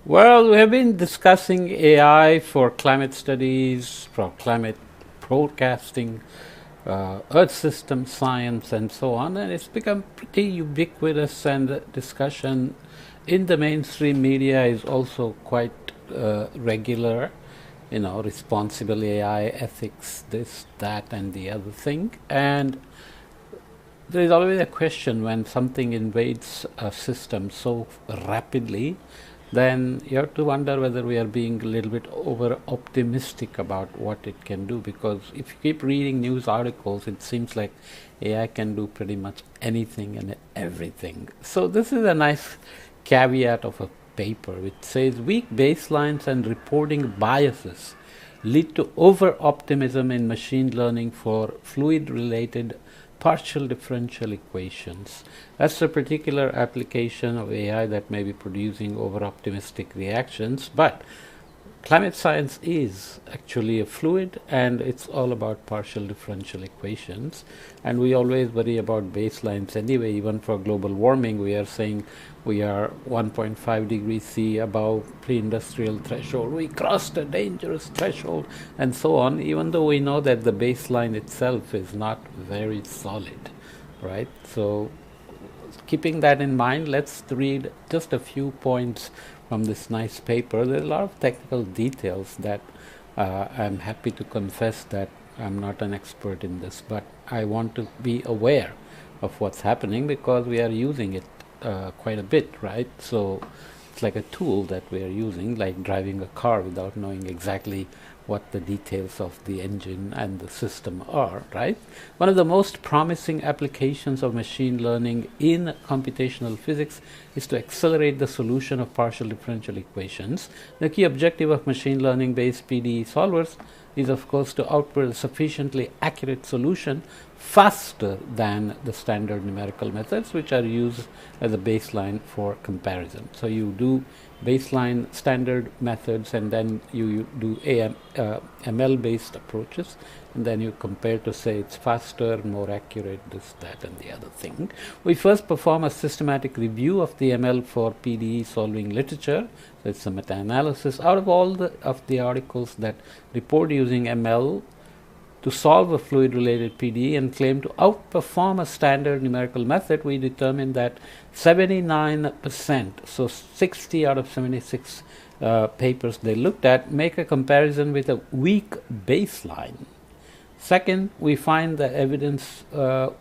Well, we have been discussing AI for climate studies, for climate forecasting, Earth system science, and so on, and it's become pretty ubiquitous. And the discussion in the mainstream media is also quite regular. You know, responsible AI, ethics, this, that, and the other thing. And there is always a question when something invades a system so rapidly, then you have to wonder whether we are being a little bit over optimistic about what it can do. Because if you keep reading news articles, it seems like AI can do pretty much anything and everything. So, this is a nice caveat of a paper which says weak baselines and reporting biases lead to over optimism in machine learning for fluid related partial differential equations. That's a particular application of AI that may be producing over optimistic reactions, but climate science is actually a fluid, and it's all about partial differential equations, and we always worry about baselines anyway. Even for global warming, we are saying we are 1.5 degrees C above pre-industrial threshold, we crossed a dangerous threshold, and so on, even though we know that the baseline itself is not very solid, right? So keeping that in mind, let's read just a few points from this nice paper. There's a lot of technical details that I'm happy to confess that I'm not an expert in this, but I want to be aware of what's happening because we are using it quite a bit, right? So it's like a tool that we are using, like driving a car without knowing exactly what the details of the engine and the system are, right? One of the most promising applications of machine learning in computational physics is to accelerate the solution of partial differential equations. The key objective of machine learning based PDE solvers is, of course, to output a sufficiently accurate solution faster than the standard numerical methods, which are used as a baseline for comparison. So you do baseline standard methods, and then you do ML based approaches, and then you compare to say it's faster, more accurate, this, that, and the other thing. We first perform a systematic review of the ML for PDE solving literature. So it's a meta-analysis out of all of the articles that report using ML to solve a fluid-related PDE and claim to outperform a standard numerical method. We determined that 79%, so 60 out of 76 papers they looked at, make a comparison with a weak baseline. Second, we find evidence that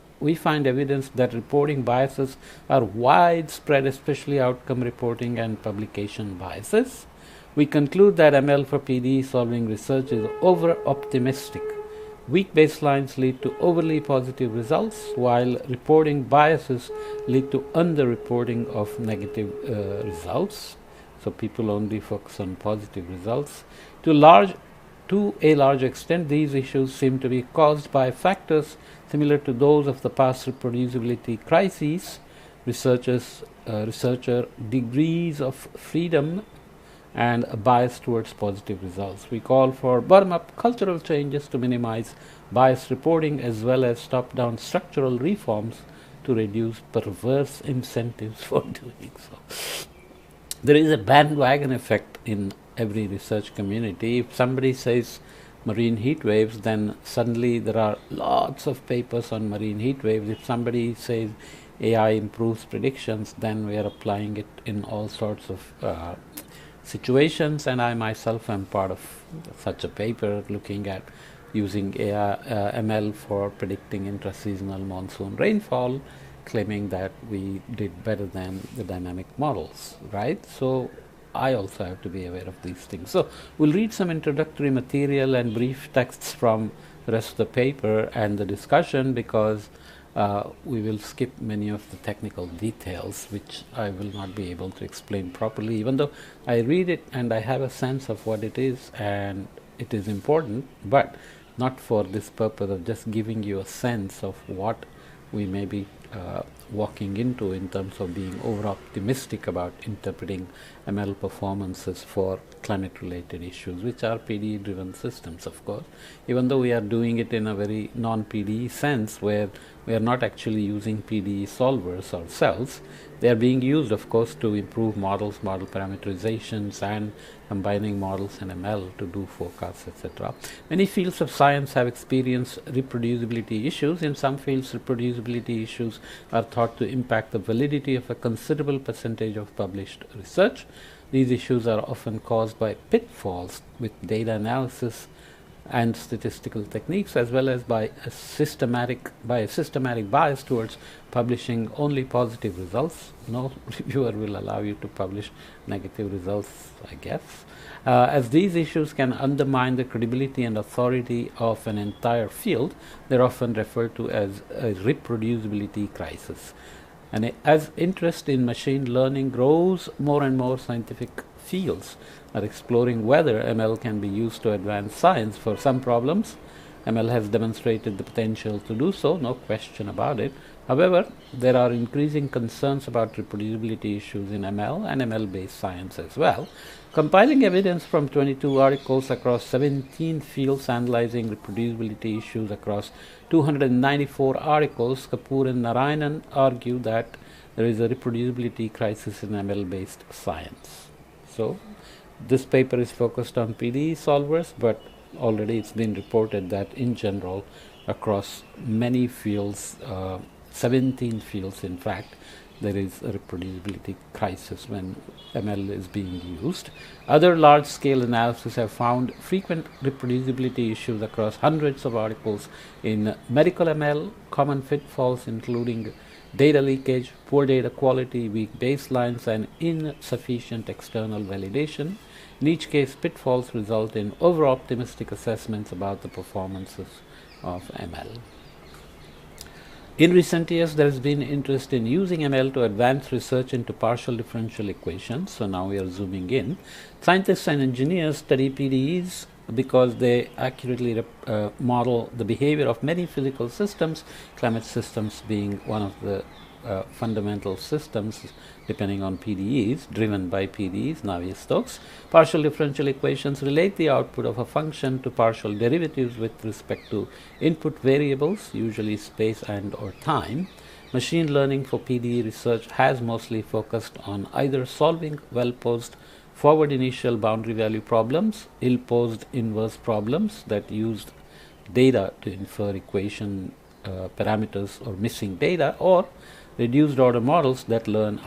reporting biases are widespread, especially outcome reporting and publication biases. We conclude that ML for PDE solving research is over-optimistic. Weak baselines lead to overly positive results, while reporting biases lead to underreporting of negative results. So people only focus on positive results. To a large extent, these issues seem to be caused by factors similar to those of the past reproducibility crises. Researcher degrees of freedom and a bias towards positive results. We call for bottom-up cultural changes to minimize biased reporting, as well as top-down structural reforms to reduce perverse incentives for doing so. There is a bandwagon effect in every research community. If somebody says marine heat waves, then suddenly there are lots of papers on marine heat waves. If somebody says AI improves predictions, then we are applying it in all sorts of situations, and I myself am part of such a paper looking at using ML for predicting intraseasonal monsoon rainfall, claiming that we did better than the dynamic models, right? So I also have to be aware of these things. So we'll read some introductory material and brief texts from the rest of the paper and the discussion, because we will skip many of the technical details which I will not be able to explain properly, even though I read it and I have a sense of what it is and it is important, but not for this purpose of just giving you a sense of what we may be walking into in terms of being over-optimistic about interpreting ML performances for climate-related issues, which are PDE-driven systems, of course, even though we are doing it in a very non-PDE sense where we are not actually using PDE solvers ourselves. They are being used, of course, to improve models, model parameterizations, and combining models and ML to do forecasts, etc. Many fields of science have experienced reproducibility issues. In some fields, reproducibility issues are thought to impact the validity of a considerable percentage of published research. These issues are often caused by pitfalls with data analysis and statistical techniques, as well as by a systematic bias towards publishing only positive results. No reviewer will allow you to publish negative results, I guess, as these issues can undermine the credibility and authority of an entire field. They're often referred to as a reproducibility crisis. And as interest in machine learning grows, more and more scientific fields are exploring whether ML can be used to advance science. For some problems, ML has demonstrated the potential to do so, no question about it. However, there are increasing concerns about reproducibility issues in ML and ML-based science as well. Compiling evidence from 22 articles across 17 fields analyzing reproducibility issues across 294 articles, Kapoor and Narayanan argue that there is a reproducibility crisis in ML-based science. So, this paper is focused on PDE solvers, but already it's been reported that in general, across many fields, 17 fields in fact, there is a reproducibility crisis when ML is being used. Other large-scale analyses have found frequent reproducibility issues across hundreds of articles in medical ML, common pitfalls including data leakage, poor data quality, weak baselines, and insufficient external validation. In each case, pitfalls result in over-optimistic assessments about the performances of ML. In recent years, there has been interest in using ML to advance research into partial differential equations. So now we are zooming in. Scientists and engineers study PDEs because they accurately model the behavior of many physical systems, climate systems being one of the fundamental systems depending on PDEs, driven by PDEs, Navier-Stokes. Partial differential equations relate the output of a function to partial derivatives with respect to input variables, usually space and or time. Machine learning for PDE research has mostly focused on either solving well-posed forward initial boundary value problems, ill-posed inverse problems that used data to infer equation parameters or missing data, or reduced order models that learn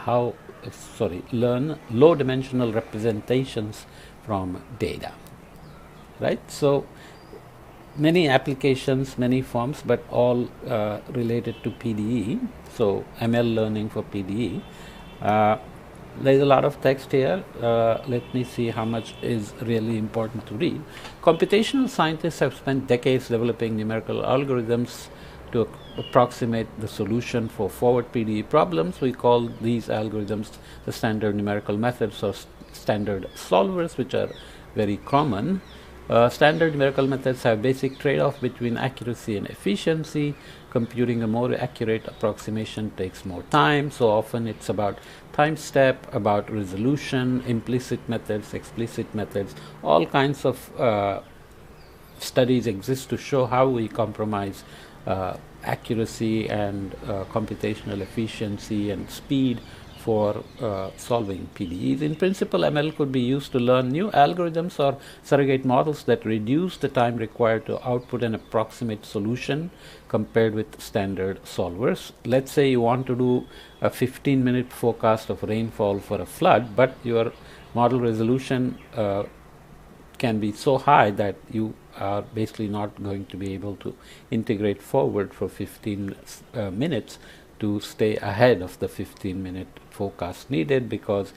low dimensional representations from data, right? So many applications, many forms, but all related to PDE. So ML learning for PDE. There's a lot of text here. Let me see how much is really important to read. Computational scientists have spent decades developing numerical algorithms to approximate the solution for forward PDE problems. We call these algorithms the standard numerical methods or standard solvers, which are very common. Standard numerical methods have basic trade-off between accuracy and efficiency. Computing a more accurate approximation takes more time, so often it's about time step, about resolution, implicit methods, explicit methods. All kinds of studies exist to show how we compromise accuracy and computational efficiency and speed for solving PDEs. In principle, ML could be used to learn new algorithms or surrogate models that reduce the time required to output an approximate solution compared with standard solvers. Let's say you want to do a 15-minute forecast of rainfall for a flood, but your model resolution can be so high that you are basically not going to be able to integrate forward for 15 minutes to stay ahead of the 15-minute forecast needed, because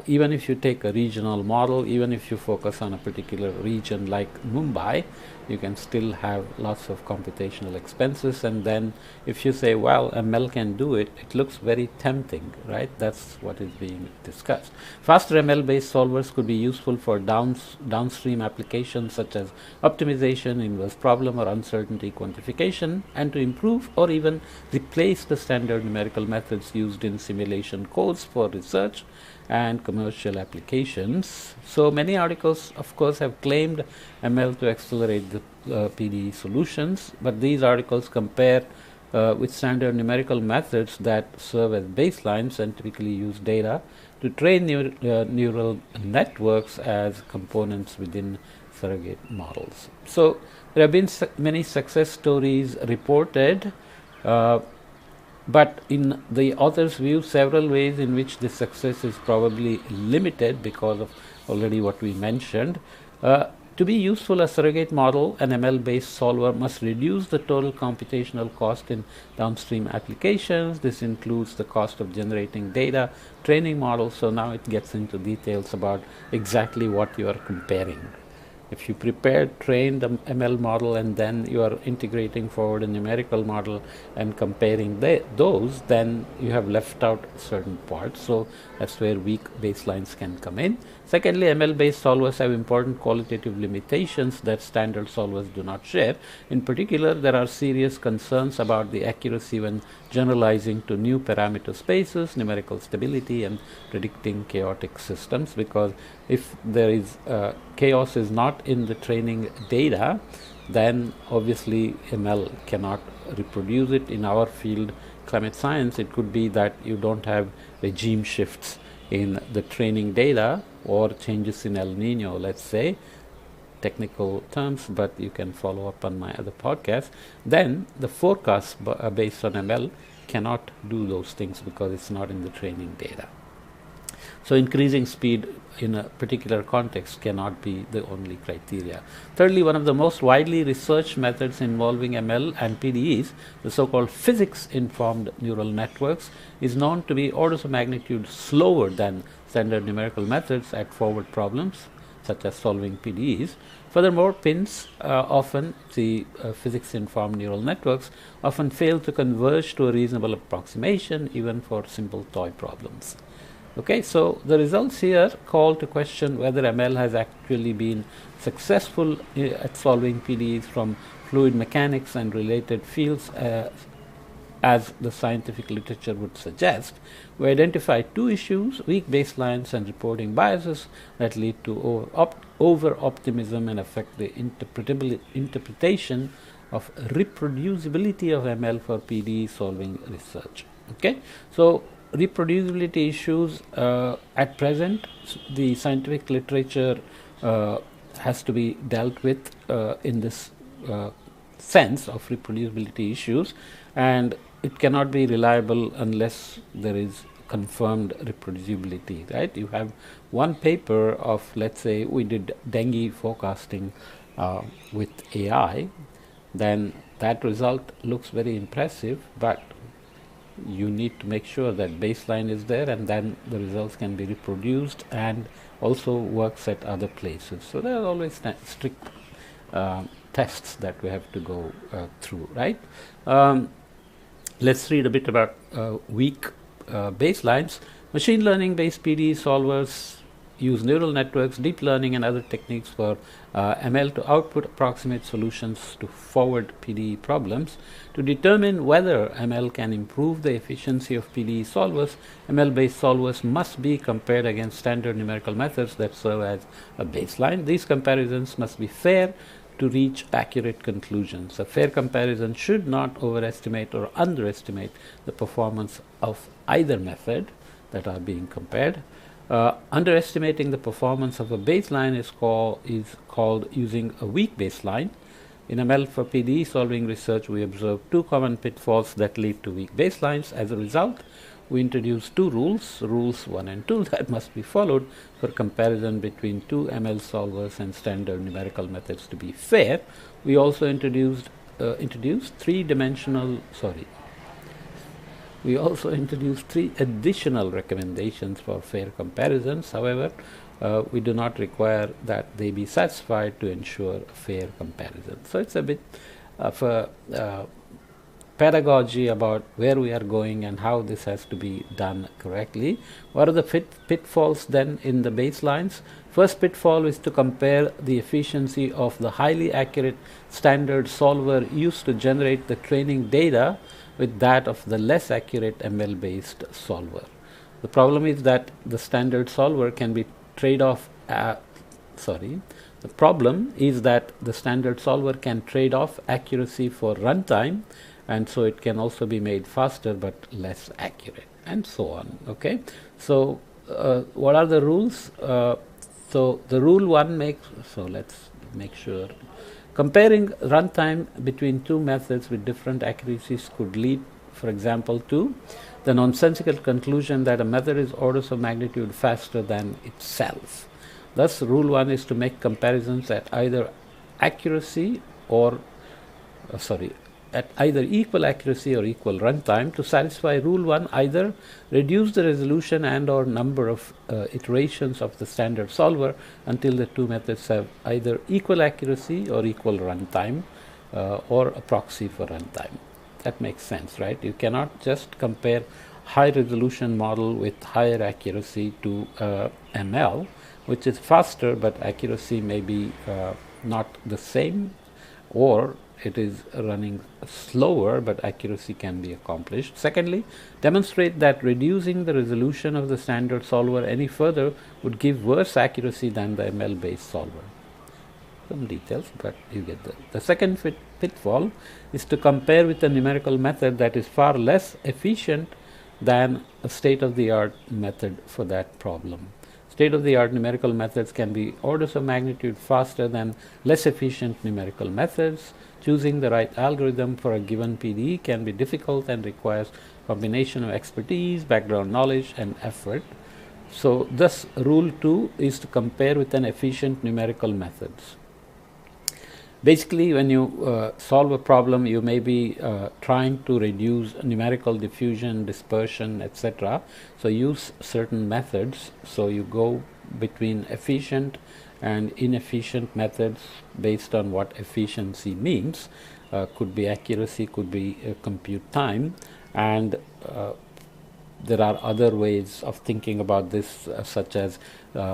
Even if you take a regional model, even if you focus on a particular region like Mumbai, you can still have lots of computational expenses. And then if you say, well, ML can do it, it looks very tempting, right? That's what is being discussed. Faster ML-based solvers could be useful for downstream applications such as optimization, inverse problem, or uncertainty quantification, and to improve or even replace the standard numerical methods used in simulation codes for research and commercial applications. So many articles, of course, have claimed ML to accelerate the PDE solutions, but these articles compare with standard numerical methods that serve as baselines and typically use data to train neural networks as components within surrogate models. So there have been many success stories reported, but in the author's view, several ways in which this success is probably limited because of already what we mentioned. To be useful, a surrogate model, an ML-based solver, must reduce the total computational cost in downstream applications. This includes the cost of generating data, training models. So now it gets into details about exactly what you are comparing. If you train the ML model and then you are integrating forward a numerical model and comparing those, then you have left out certain parts. So that's where weak baselines can come in. Secondly, ML-based solvers have important qualitative limitations that standard solvers do not share. In particular, there are serious concerns about the accuracy when generalizing to new parameter spaces, numerical stability, and predicting chaotic systems, because if there is chaos is not in the training data, then obviously ML cannot reproduce it. In our field, climate science, it could be that you don't have regime shifts in the training data or changes in El Nino, let's say, technical terms, but you can follow up on my other podcast. Then the forecasts based on ML cannot do those things because it's not in the training data. So increasing speed in a particular context cannot be the only criteria. Thirdly, one of the most widely researched methods involving ML and PDEs, the so-called physics-informed neural networks, is known to be orders of magnitude slower than standard numerical methods at forward problems, such as solving PDEs. Furthermore, physics-informed neural networks often fail to converge to a reasonable approximation, even for simple toy problems. Okay, so the results here call to question whether ML has actually been successful at solving PDEs from fluid mechanics and related fields, as the scientific literature would suggest. We identify two issues: weak baselines and reporting biases that lead to over-optimism and affect the interpretation of reproducibility of ML for PDE solving research. Okay, so reproducibility issues at present, the scientific literature has to be dealt with in this sense of reproducibility issues, and it cannot be reliable unless there is confirmed reproducibility, right? You have one paper of, let's say, we did dengue forecasting with AI, then that result looks very impressive, but you need to make sure that baseline is there, and then the results can be reproduced and also works at other places. So there are always strict tests that we have to go through, right? Let's read a bit about weak baselines. Machine learning based PDE solvers use neural networks, deep learning, and other techniques for ML to output approximate solutions to forward PDE problems. To determine whether ML can improve the efficiency of PDE solvers, ML-based solvers must be compared against standard numerical methods that serve as a baseline. These comparisons must be fair to reach accurate conclusions. A fair comparison should not overestimate or underestimate the performance of either method that are being compared. Underestimating the performance of a baseline is called using a weak baseline. In ML for PDE solving research, we observe two common pitfalls that lead to weak baselines. As a result, we introduce two rules, rules 1 and 2, that must be followed for comparison between two ML solvers and standard numerical methods to be fair. We also introduced We also introduced 3 additional recommendations for fair comparisons. However, we do not require that they be satisfied to ensure fair comparison. So it's a bit of a pedagogy about where we are going and how this has to be done correctly. What are the pitfalls then in the baselines? First pitfall is to compare the efficiency of the highly accurate standard solver used to generate the training data with that of the less accurate ML based solver. The problem is that the standard solver can be trade-off the problem is that the standard solver can trade off accuracy for runtime, and so it can also be made faster but less accurate, and so on. Okay, so what are the rules? So the rule 1 makes, so let's make sure, comparing runtime between 2 methods with different accuracies could lead, for example, to the nonsensical conclusion that a method is orders of magnitude faster than itself. Thus, rule 1 is to make comparisons at either accuracy or at either equal accuracy or equal runtime. To satisfy rule 1, either reduce the resolution and or number of iterations of the standard solver until the 2 methods have either equal accuracy or equal runtime, or a proxy for runtime. That makes sense, right? You cannot just compare high resolution model with higher accuracy to ML, which is faster but accuracy may be not the same, or it is running slower but accuracy can be accomplished. Secondly, demonstrate that reducing the resolution of the standard solver any further would give worse accuracy than the ML based solver. Some details, but you get that. The second pitfall is to compare with a numerical method that is far less efficient than a state-of-the-art method for that problem. State-of-the-art numerical methods can be orders of magnitude faster than less efficient numerical methods. Choosing the right algorithm for a given PDE can be difficult and requires combination of expertise, background knowledge, and effort. So thus rule 2 is to compare with an efficient numerical methods. Basically, when you solve a problem, you may be trying to reduce numerical diffusion, dispersion, etc. So use certain methods. So you go between efficient and inefficient methods based on what efficiency means. Could be accuracy, could be compute time, and there are other ways of thinking about this, such as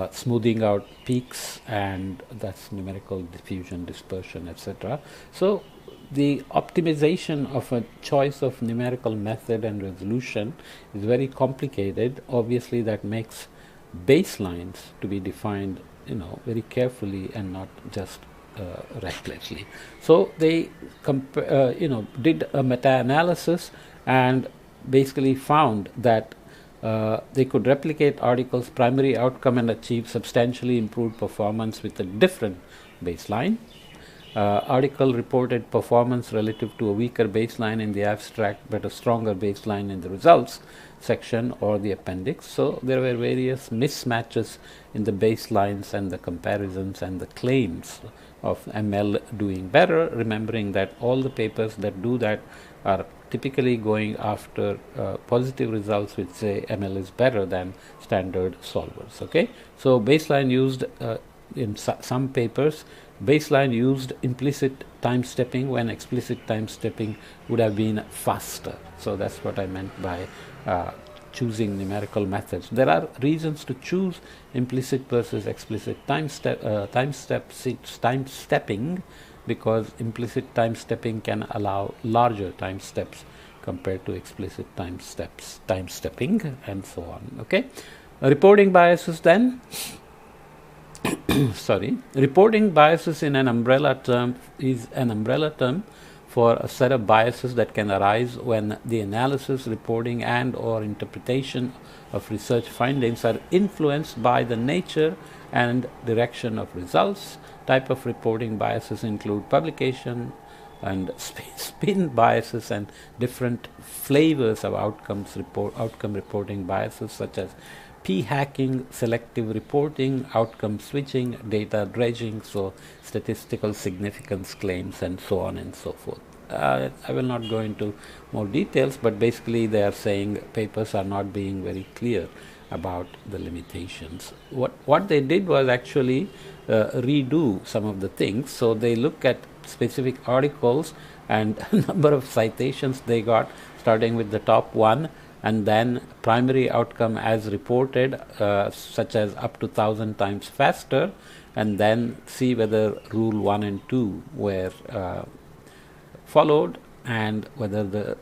smoothing out peaks, and that's numerical diffusion, dispersion, etc. So the optimization of a choice of numerical method and resolution is very complicated. Obviously, that makes baselines to be defined, very carefully and not just recklessly. So they did a meta-analysis and basically found that they could replicate article's primary outcome and achieve substantially improved performance with a different baseline. Article reported performance relative to a weaker baseline in the abstract but a stronger baseline in the results section or the appendix. So there were various mismatches in the baselines and the comparisons and the claims of ML doing better, remembering that all the papers that do that are typically going after positive results which say ML is better than standard solvers. Okay, so baseline used in some papers, baseline used implicit time stepping when explicit time stepping would have been faster. So that's what I meant by choosing numerical methods. There are reasons to choose implicit versus explicit time stepping, because implicit time stepping can allow larger time steps compared to explicit time stepping, and so on. Okay, reporting biases then. Reporting biases in an umbrella term is an umbrella term for a set of biases that can arise when the analysis, reporting, and or interpretation of research findings are influenced by the nature and direction of results. Type of reporting biases include publication and spin biases and different flavors of outcome reporting biases, such as p-hacking, selective reporting, outcome switching, data dredging, so statistical significance claims, and so on and so forth. I will not go into more details, but basically they are saying papers are not being very clear about the limitations. What they did was actually redo some of the things. So they look at specific articles and number of citations they got, starting with the top one, and then primary outcome as reported, such as up to 1,000 times faster, and then see whether rule 1 and 2 were followed and whether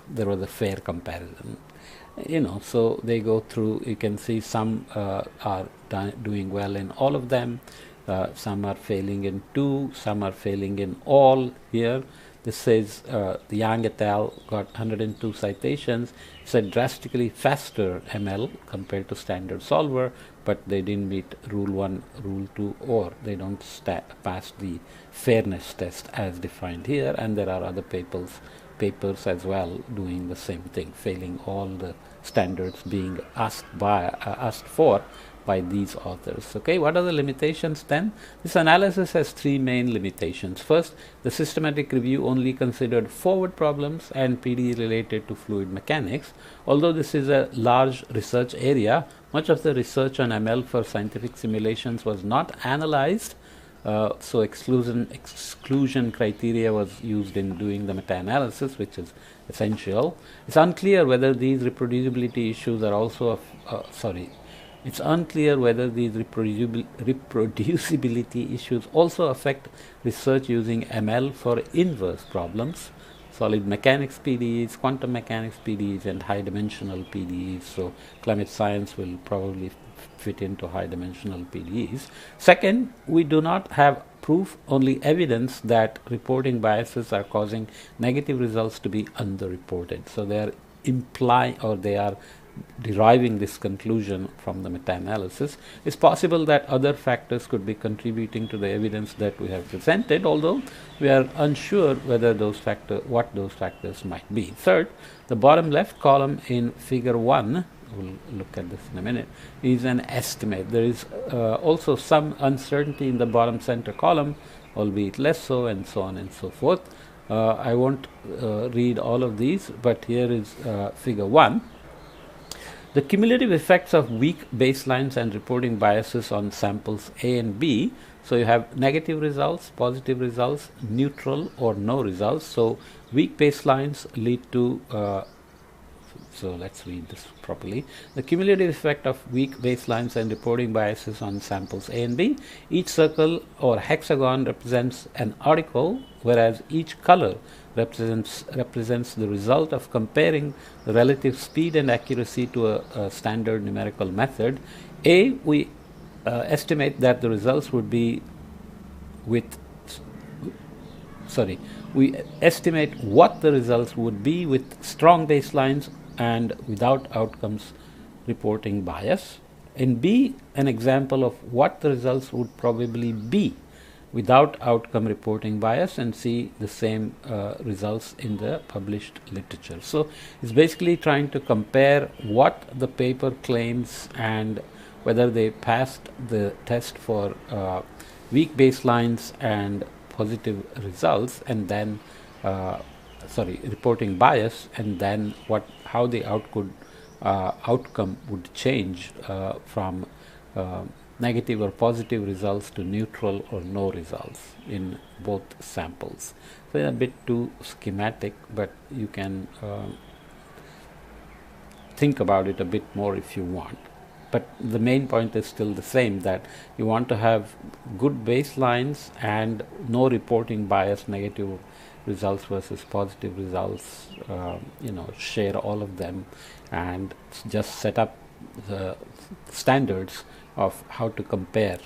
there was a fair comparison. So they go through. You can see some are doing well in all of them, some are failing in 2, some are failing in all. Here this says the Yang et al. Got 102 citations. It's a drastically faster ML compared to standard solver, but they didn't meet rule 1, rule 2, or they don't pass the fairness test as defined here. And there are other papers as well doing the same thing, failing all the standards being asked for by these authors. Okay, what are the limitations then? This analysis has 3 main limitations. First, the systematic review only considered forward problems and PD related to fluid mechanics. Although this is a large research area, much of the research on ML for scientific simulations was not analyzed. So exclusion criteria was used in doing the meta-analysis, which is essential. It's unclear whether these reproducibility issues are also it's unclear whether these reproducibility issues also affect research using ML for inverse problems, solid mechanics PDEs, quantum mechanics PDEs, and high dimensional PDEs. So climate science will probably fit into high dimensional PDEs. Second, we do not have proof, only evidence that reporting biases are causing negative results to be underreported. So they are they are deriving this conclusion from the meta-analysis. It's possible that other factors could be contributing to the evidence that we have presented, although we are unsure whether what those factors might be. Third, the bottom left column in figure 1, we'll look at this in a minute, is an estimate. There is also some uncertainty in the bottom center column, albeit less so, and so on and so forth. I won't read all of these, but here is figure 1. The cumulative effects of weak baselines and reporting biases on samples A and B. So you have negative results, positive results, neutral or no results. So weak baselines lead to so let's read this properly. The cumulative effect of weak baselines and reporting biases on samples A and B. Each circle or hexagon represents an article, whereas each color represents the result of comparing the relative speed and accuracy to a standard numerical method. A, we estimate that the results would be we estimate what the results would be with strong baselines and without outcomes reporting bias. In B, an example of what the results would probably be without outcome reporting bias, and see the same results in the published literature. So it's basically trying to compare what the paper claims and whether they passed the test for weak baselines and positive results, and then reporting bias, and then how the outcome would change from negative or positive results to neutral or no results in both samples. So it's a bit too schematic, but you can think about it a bit more if you want. But the main point is still the same, that you want to have good baselines and no reporting bias, negative results versus positive results, share all of them, and just set up the standards of how to compare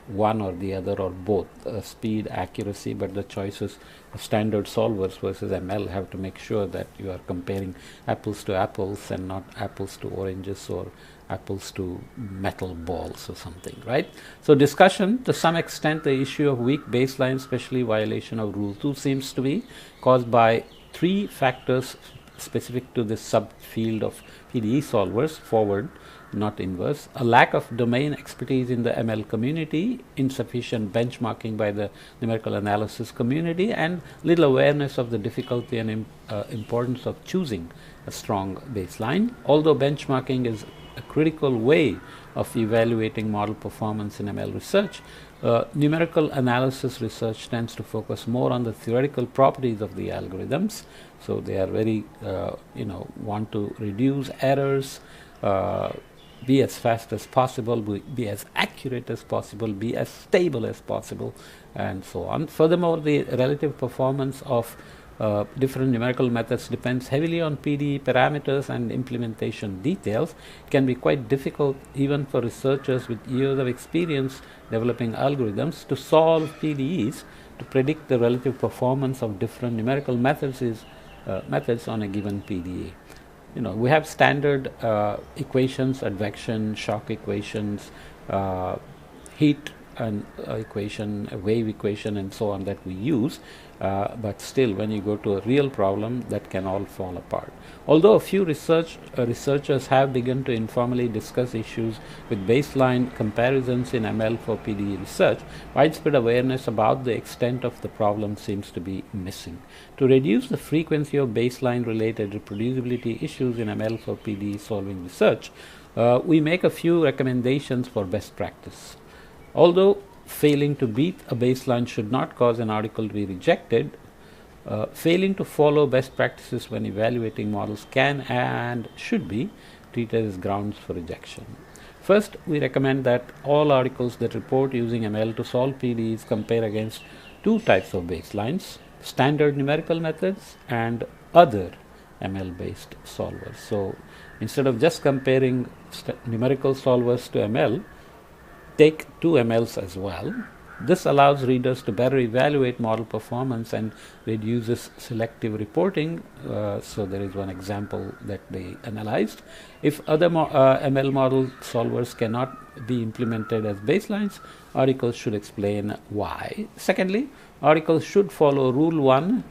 one or the other or both, speed, accuracy, but the choices of standard solvers versus ML have to make sure that you are comparing apples to apples and not apples to oranges or apples to metal balls or something, right? So discussion, to some extent the issue of weak baseline, especially violation of rule 2, seems to be caused by 3 factors specific to this subfield of PDE solvers, forward, not inverse, a lack of domain expertise in the ML community, insufficient benchmarking by the numerical analysis community, and little awareness of the difficulty and importance of choosing a strong baseline. Although benchmarking is a critical way of evaluating model performance in ML research, numerical analysis research tends to focus more on the theoretical properties of the algorithms. So they are very, want to reduce errors, be as fast as possible, be as accurate as possible, be as stable as possible, and so on. Furthermore, the relative performance of different numerical methods depends heavily on PDE parameters and implementation details. It can be quite difficult even for researchers with years of experience developing algorithms to solve PDEs to predict the relative performance of different numerical methods on a given PDE. We have standard equations, advection, shock equations, heat and equation, a wave equation, and so on that we use, but still when you go to a real problem, that can all fall apart. Although a few researchers have begun to informally discuss issues with baseline comparisons in ML for PDE research, widespread awareness about the extent of the problem seems to be missing. To reduce the frequency of baseline related reproducibility issues in ML for PDE solving research, we make a few recommendations for best practice. Although failing to beat a baseline should not cause an article to be rejected, failing to follow best practices when evaluating models can and should be treated as grounds for rejection. First, we recommend that all articles that report using ML to solve PDEs compare against two types of baselines: standard numerical methods and other ML-based solvers. So instead of just comparing numerical solvers to ML, take two MLs as well. This allows readers to better evaluate model performance and reduces selective reporting. So there is one example that they analyzed. If other ML model solvers cannot be implemented as baselines, articles should explain why. Secondly, articles should follow Rule 1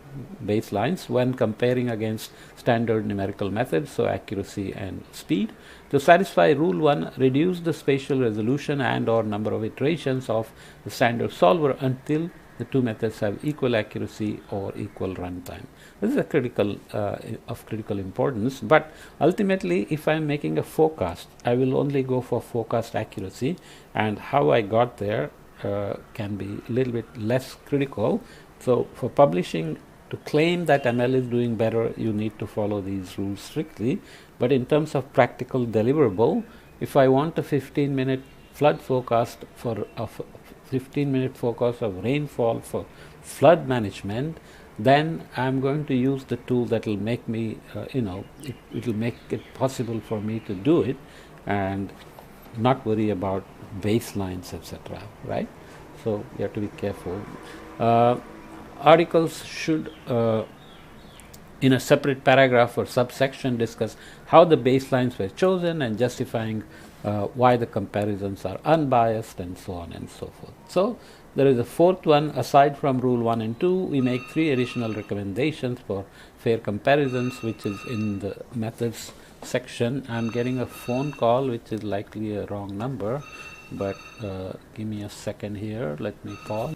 baselines when comparing against standard numerical methods, so accuracy and speed. To satisfy Rule 1, reduce the spatial resolution and or number of iterations of the standard solver until the two methods have equal accuracy or equal runtime. This is a of critical importance, but ultimately if I am making a forecast, I will only go for forecast accuracy, and how I got there can be a little bit less critical. So for publishing, to claim that ML is doing better, you need to follow these rules strictly. But in terms of practical deliverable, if I want a 15-minute flood forecast for a 15-minute forecast of rainfall for flood management, then I'm going to use the tool that will make me, it will make it possible for me to do it and not worry about baselines, etc. Right? So you have to be careful. Articles should, in a separate paragraph or subsection, discuss how the baselines were chosen and justifying why the comparisons are unbiased, and so on and so forth. So there is a fourth one. Aside from Rule 1 and 2, we make 3 additional recommendations for fair comparisons, which is in the methods section. I'm getting a phone call which is likely a wrong number, but give me a second here. Let me pause.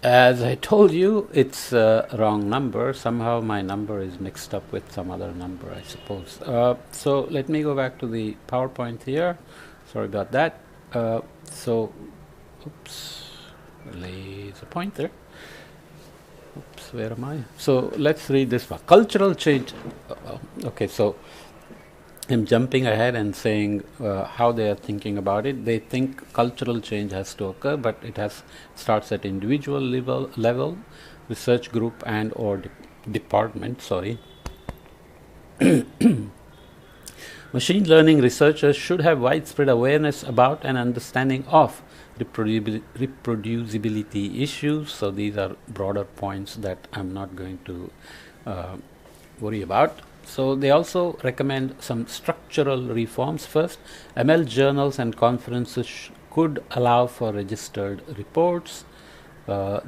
As I told you, it's a wrong number. Somehow my number is mixed up with some other number, I suppose. So let me go back to the PowerPoint here. Sorry about that. Oops, there's a pointer. Oops, where am I? So let's read this one. Cultural change. Okay, so I'm jumping ahead and saying how they are thinking about it. They think cultural change has to occur, but it starts at individual level, research group and or department. Machine learning researchers should have widespread awareness about and understanding of reproducibility issues. So these are broader points that I'm not going to worry about. So they also recommend some structural reforms. First, ML journals and conferences could allow for registered reports.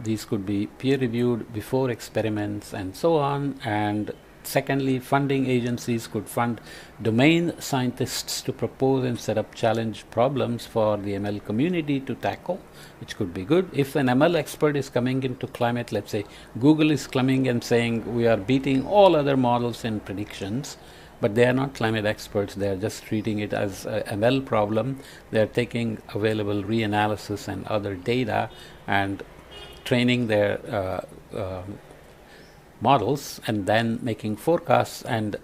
These could be peer reviewed before experiments and so on, and Secondly, funding agencies could fund domain scientists to propose and set up challenge problems for the ML community to tackle, which could be good. If an ML expert is coming into climate, let's say Google is coming and saying we are beating all other models in predictions, but they are not climate experts. They are just treating it as a ML problem. They are taking available reanalysis and other data and training their models and then making forecasts, and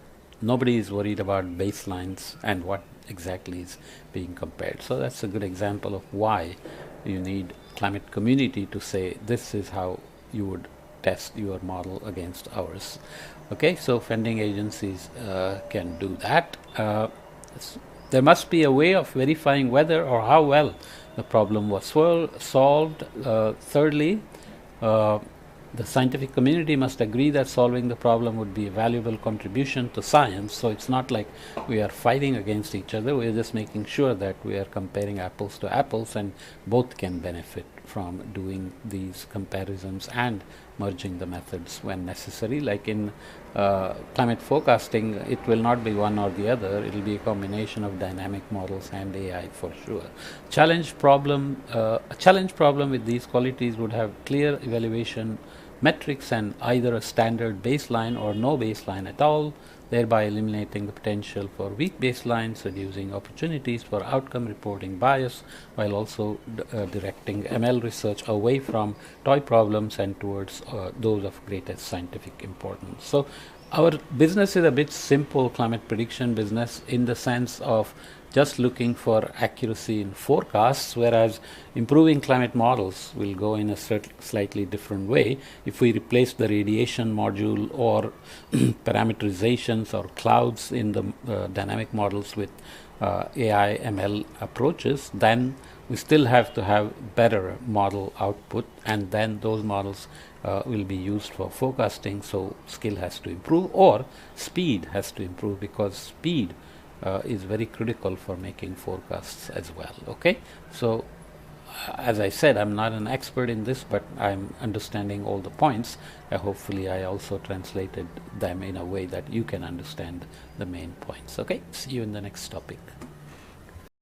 nobody is worried about baselines and what exactly is being compared. So that's a good example of why you need climate community to say this is how you would test your model against ours. Okay, so funding agencies can do that. There must be a way of verifying whether or how well the problem was solved. Thirdly, the scientific community must agree that solving the problem would be a valuable contribution to science. So it's not like we are fighting against each other. We are just making sure that we are comparing apples to apples, and both can benefit from doing these comparisons and merging the methods when necessary. Like in climate forecasting, it will not be one or the other. It will be a combination of dynamic models and AI for sure. A challenge problem with these qualities would have clear evaluation metrics and either a standard baseline or no baseline at all, thereby eliminating the potential for weak baselines, reducing opportunities for outcome reporting bias, while also directing ML research away from toy problems and towards those of greatest scientific importance. So our business is a bit simple climate prediction business in the sense of just looking for accuracy in forecasts, whereas improving climate models will go in a slightly different way. If we replace the radiation module or parameterizations or clouds in the dynamic models with AI ML approaches, then we still have to have better model output, and then those models will be used for forecasting. So skill has to improve, or speed has to improve, because speed is very critical for making forecasts as well. Okay, so as I said, I'm not an expert in this, but I'm understanding all the points. Hopefully I also translated them in a way that you can understand the main points. Okay, see you in the next topic.